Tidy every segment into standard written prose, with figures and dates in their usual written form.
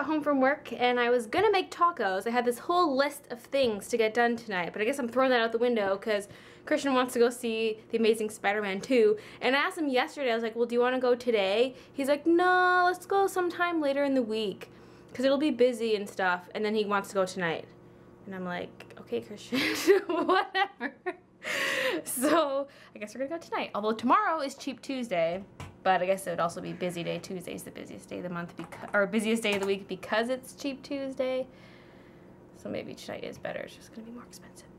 got home from work and I was gonna make tacos. I had this whole list of things to get done tonight, but I guess I'm throwing that out the window because Christian wants to go see The Amazing Spider-Man 2. And I asked him yesterday, I was like, well, do you want to go today? He's like, no, let's go sometime later in the week because it'll be busy and stuff. And then he wants to go tonight. And I'm like, okay, Christian, whatever. So I guess we're gonna go tonight. Although tomorrow is Cheap Tuesday. But I guess it would also be busy day. Tuesday's the busiest day of the month, or busiest day of the week because it's Cheap Tuesday. So maybe tonight is better. It's just gonna be more expensive.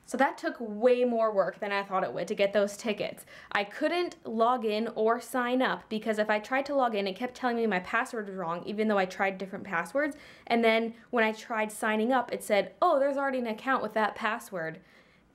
So that took way more work than I thought it would to get those tickets. I couldn't log in or sign up because if I tried to log in, it kept telling me my password was wrong, even though I tried different passwords. And then when I tried signing up, it said, oh, there's already an account with that password.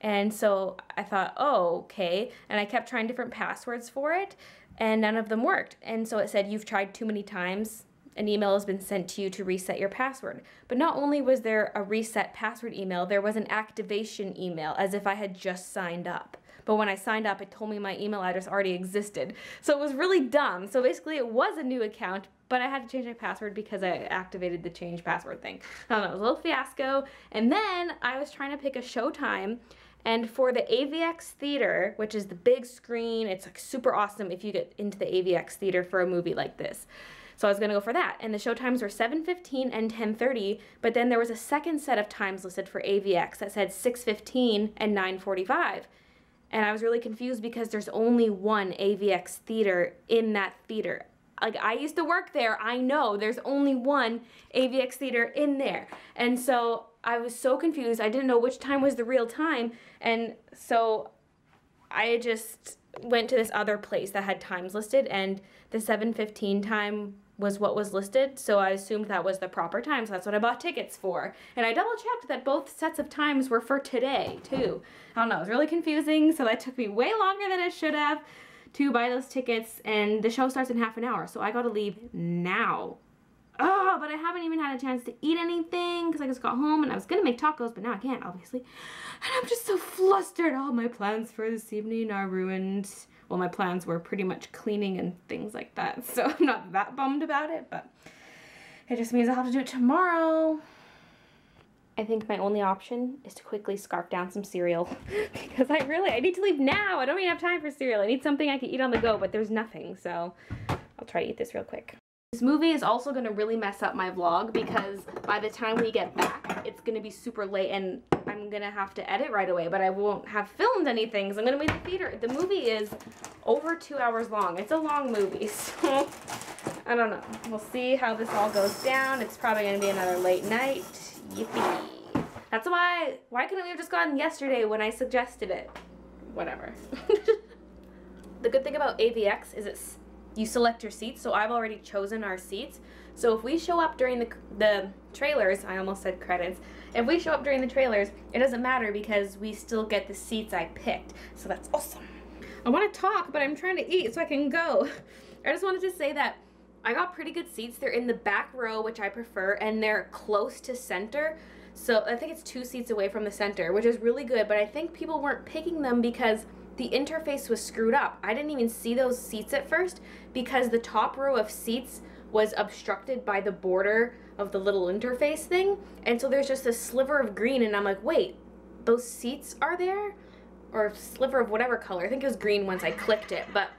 And so I thought, oh, okay. And I kept trying different passwords for it, and none of them worked. And so it said, you've tried too many times. An email has been sent to you to reset your password. But not only was there a reset password email, there was an activation email, as if I had just signed up. But when I signed up, it told me my email address already existed. So it was really dumb. So basically it was a new account, but I had to change my password because I activated the change password thing. I don't know, it was a little fiasco. And then I was trying to pick a showtime. And for the AVX Theater, which is the big screen, it's like super awesome if you get into the AVX Theater for a movie like this. So I was gonna go for that. And the show times were 7:15 and 10:30, but then there was a second set of times listed for AVX that said 6:15 and 9:45. And I was really confused because there's only one AVX Theater in that theater. Like, I used to work there, I know there's only one AVX Theater in there. And so I was so confused, I didn't know which time was the real time, and so I just went to this other place that had times listed, and the 7:15 time was what was listed, so I assumed that was the proper time, so that's what I bought tickets for. And I double checked that both sets of times were for today, too. I don't know, it was really confusing, so that took me way longer than it should have to buy those tickets, and the show starts in half an hour, so I gotta leave now. Oh, but I haven't even had a chance to eat anything because I just got home and I was gonna make tacos, but now I can't, obviously. And I'm just so flustered. All my plans for this evening are ruined. Well, my plans were pretty much cleaning and things like that, so I'm not that bummed about it, but it just means I'll have to do it tomorrow. I think my only option is to quickly scarf down some cereal because I need to leave now. I don't even have time for cereal. I need something I can eat on the go, but there's nothing, so I'll try to eat this real quick. This movie is also going to really mess up my vlog because by the time we get back, it's going to be super late and I'm going to have to edit right away, but I won't have filmed anything because I'm going to be in the theater. The movie is over 2 hours long. It's a long movie, so I don't know. We'll see how this all goes down. It's probably going to be another late night. Yippee. That's why couldn't we have just gone yesterday when I suggested it? Whatever. The good thing about AVX is you select your seats, so I've already chosen our seats. So if we show up during the trailers, I almost said credits, if we show up during the trailers, it doesn't matter because we still get the seats I picked. So that's awesome. I want to talk, but I'm trying to eat so I can go. I just wanted to say that I got pretty good seats. They're in the back row, which I prefer, and they're close to center. So I think it's 2 seats away from the center, which is really good, but I think people weren't picking them because the interface was screwed up. I didn't even see those seats at first because the top row of seats was obstructed by the border of the little interface thing. And so there's just a sliver of green and I'm like, wait, those seats are there? Or a sliver of whatever color. I think it was green once I clicked it, but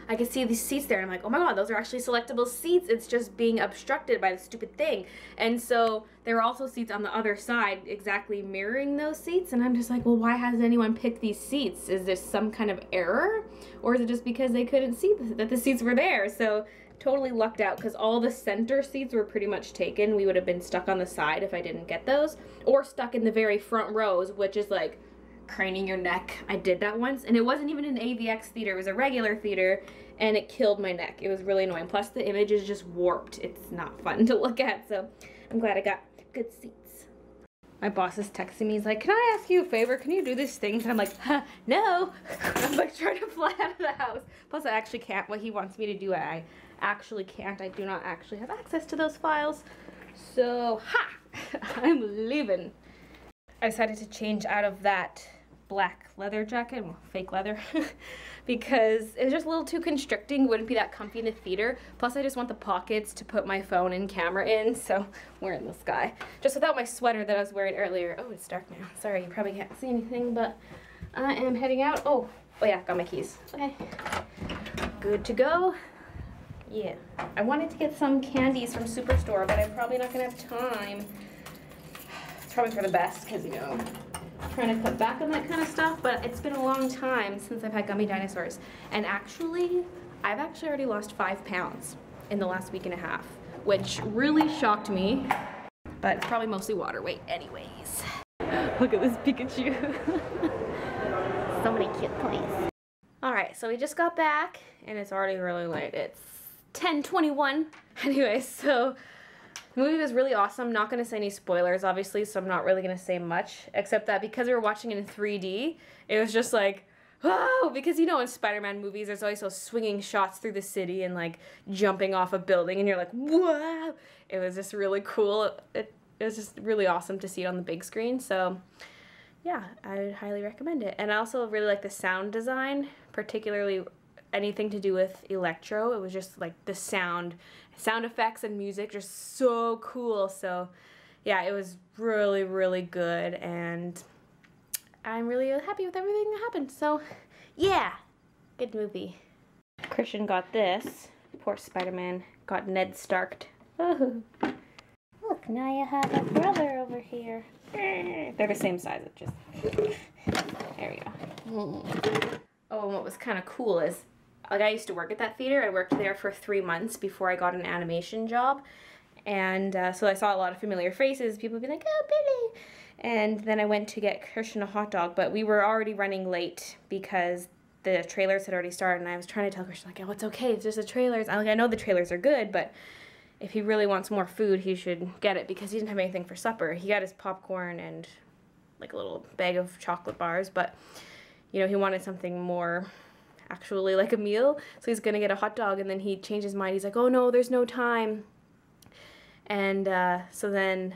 I could see these seats there and I'm like, oh my god, those are actually selectable seats. It's just being obstructed by the stupid thing. And so there were also seats on the other side exactly mirroring those seats. And I'm just like, well, why hasn't anyone picked these seats? Is there some kind of error? Or is it just because they couldn't see that the seats were there? So totally lucked out because all the center seats were pretty much taken. We would have been stuck on the side if I didn't get those. Or stuck in the very front rows, which is like craning your neck. I did that once and it wasn't even an AVX theater, it was a regular theater and it killed my neck. It was really annoying. Plus the image is just warped. It's not fun to look at, so I'm glad I got good seats. My boss is texting me, he's like, can I ask you a favor? Can you do this thing? And I'm like, no. I'm like trying to fly out of the house. Plus I actually can't. What he wants me to do, I actually can't. I do not actually have access to those files. So, I'm leaving. I decided to change out of that black leather jacket, well, fake leather, because it was just a little too constricting, wouldn't be that comfy in the theater. Plus I just want the pockets to put my phone and camera in, so I'm wearing this guy. Just without my sweater that I was wearing earlier. Oh, it's dark now. Sorry, you probably can't see anything, but I am heading out. Oh yeah, got my keys. Okay, good to go. Yeah, I wanted to get some candies from Superstore, but I'm probably not gonna have time. It's probably for the best, because, you know, I'm trying to cut back on that kind of stuff, but it's been a long time since I've had gummy dinosaurs. And actually, I've actually already lost 5 pounds in the last week and a half, which really shocked me, but it's probably mostly water weight anyways. Look at this Pikachu. So many cute toys. Alright, so we just got back, and it's already really late. It's 10:21. Anyway, so the movie was really awesome. Not going to say any spoilers, obviously, so I'm not really going to say much, except that because we were watching it in 3D, it was just like, wow, because you know in Spider-Man movies, there's always those swinging shots through the city and like jumping off a building, and you're like, wow. It was just really cool. It was just really awesome to see it on the big screen, so yeah, I would highly recommend it. And I also really like the sound design, particularly anything to do with electro. It was just like the sound effects and music, just so cool. So yeah, it was really, really good, and I'm really happy with everything that happened. So yeah, good movie. Christian got this. Poor Spider-Man got Ned Starked. Oh. Look, now you have a brother over here. They're the same size, it just, there we go. Oh, and what was kind of cool is, like, I used to work at that theater. I worked there for 3 months before I got an animation job. And so I saw a lot of familiar faces. People would be like, oh, Billy. And then I went to get Christian a hot dog, but we were already running late because the trailers had already started. And I was trying to tell Christian, like, oh, it's okay, it's just the trailers. I'm like, I know the trailers are good, but if he really wants more food, he should get it, because he didn't have anything for supper. He got his popcorn and like a little bag of chocolate bars, but you know, he wanted something more actually like a meal, so he's gonna get a hot dog. And then he changed his mind. He's like, oh no, there's no time. And so then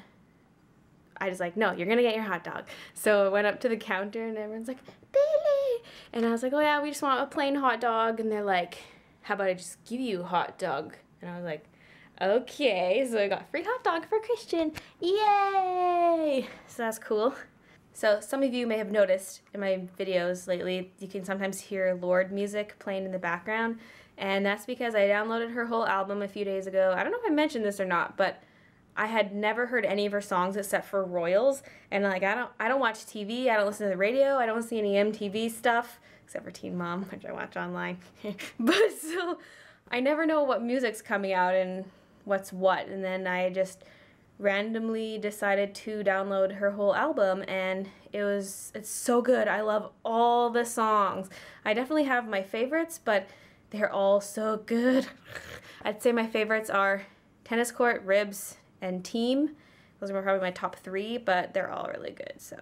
I was like, no, you're gonna get your hot dog. So I went up to the counter and everyone's like, Billy, and I was like, oh yeah, we just want a plain hot dog. And they're like, how about I just give you a hot dog? And I was like, okay. So I got free hot dog for Christian. Yay! So that's cool. So some of you may have noticed in my videos lately, you can sometimes hear Lorde music playing in the background, and that's because I downloaded her whole album a few days ago. I don't know if I mentioned this or not, but I had never heard any of her songs except for Royals, and like I don't watch TV, I don't listen to the radio, I don't see any MTV stuff except for Teen Mom, which I watch online. But so I never know what music's coming out and what's what, and then I just randomly decided to download her whole album, and it's so good. I love all the songs. I definitely have my favorites, but they're all so good. I'd say my favorites are Tennis Court, Ribs, and Team. Those are probably my top 3, but they're all really good. So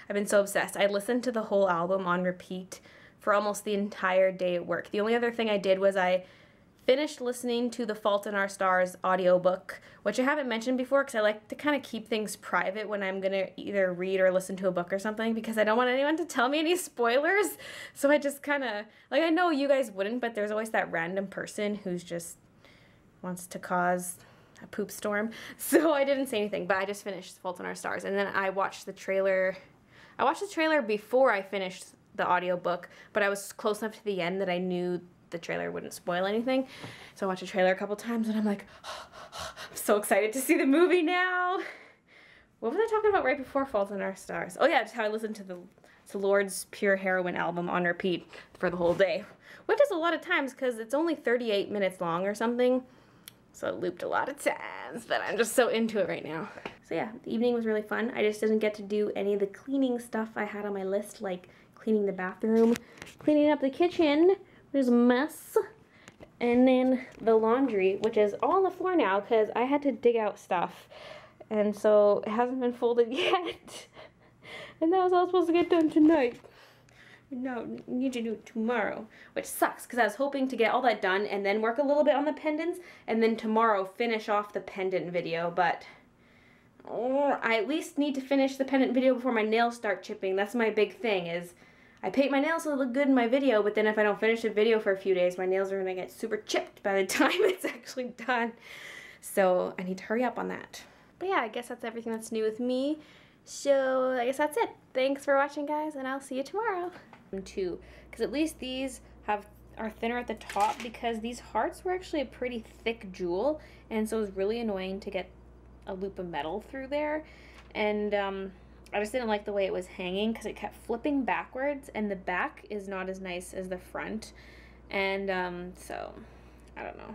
I've been so obsessed. I listened to the whole album on repeat for almost the entire day at work. The only other thing I did was I finished listening to the Fault in Our Stars audiobook, which I haven't mentioned before because I like to kind of keep things private when I'm going to either read or listen to a book or something, because I don't want anyone to tell me any spoilers. So I just kind of, like, I know you guys wouldn't, but there's always that random person who's just wants to cause a poop storm. So I didn't say anything, but I just finished Fault in Our Stars, and then I watched the trailer. I watched the trailer before I finished the audiobook, but I was close enough to the end that I knew the trailer wouldn't spoil anything. So I watched the trailer a couple times, and I'm like, I'm so excited to see the movie now. What was I talking about right before Fault in Our Stars? Oh yeah, just how I listened to Lorde's Pure Heroine album on repeat for the whole day, which is a lot of times because it's only 38 minutes long or something. So it looped a lot of times, but I'm just so into it right now. So yeah, the evening was really fun. I just didn't get to do any of the cleaning stuff I had on my list, like cleaning the bathroom, cleaning up the kitchen. There's a mess. And then the laundry, which is all on the floor now because I had to dig out stuff. And so it hasn't been folded yet. And that was all supposed to get done tonight. No, I need to do it tomorrow, which sucks because I was hoping to get all that done and then work a little bit on the pendants and then tomorrow finish off the pendant video, but I at least need to finish the pendant video before my nails start chipping. That's my big thing, is I paint my nails so they look good in my video, but then if I don't finish the video for a few days, my nails are gonna get super chipped by the time it's actually done. So I need to hurry up on that. But yeah, I guess that's everything that's new with me. So I guess that's it. Thanks for watching, guys, and I'll see you tomorrow. Too, because at least these are thinner at the top, because these hearts were actually a pretty thick jewel, and so it was really annoying to get a loop of metal through there. And I just didn't like the way it was hanging because it kept flipping backwards, and the back is not as nice as the front. And so I don't know.